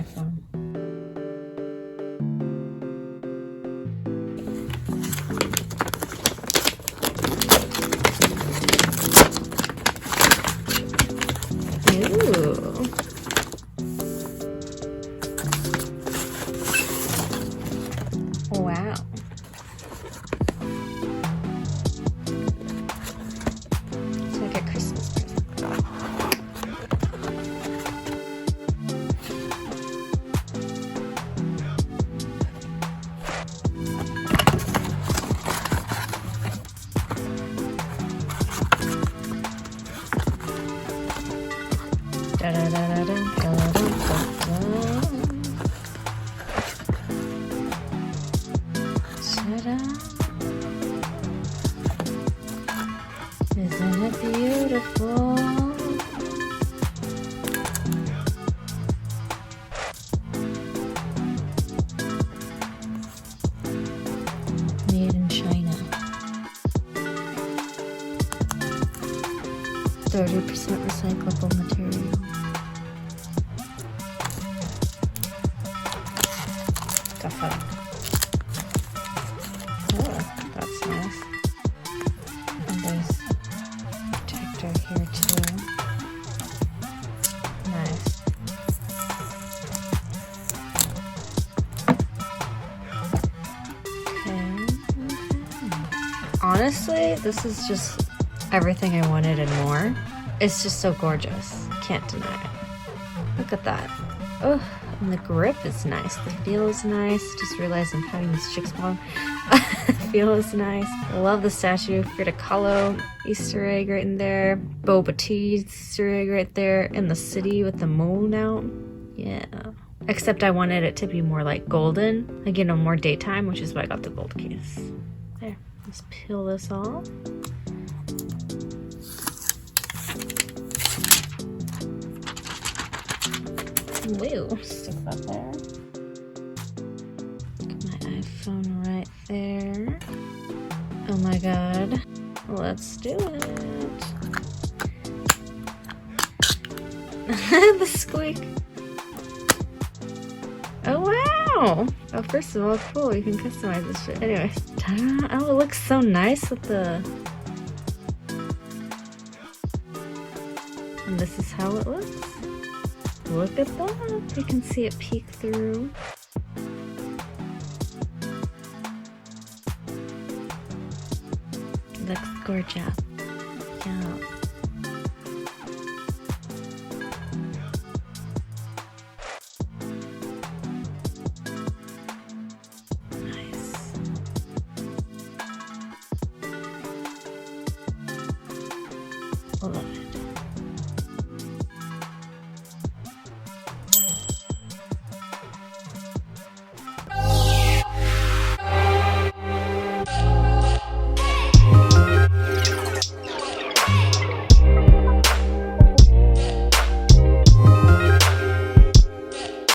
iPhone. Ooh. Wow. It's like a Christmas present. Isn't it beautiful? Made in China. 30% recyclable material. Oh, that's nice. And there's a protector here too. Nice. Okay. Honestly, this is just everything I wanted and more. It's just so gorgeous. Can't deny it. Look at that. Oh, and the grip is nice. The feel is nice. Just realized I'm having these chicks on. The feel is nice. I love the statue. Frida Kahlo Easter egg right in there. Boba Tea Easter egg right there. In the city with the moon out. Yeah. Except I wanted it to be more like golden. Like, you know, more daytime, which is why I got the gold case. There. Let's peel this off. Woo, stick that there. Got my iPhone right there. Oh my god. Let's do it. The squeak. Oh wow! Oh, first of all, cool. You can customize this shit. Anyway, ta-da. Oh, it looks so nice with the... And this is how it looks. Look at that. You can see it peek through. Looks gorgeous. Yeah.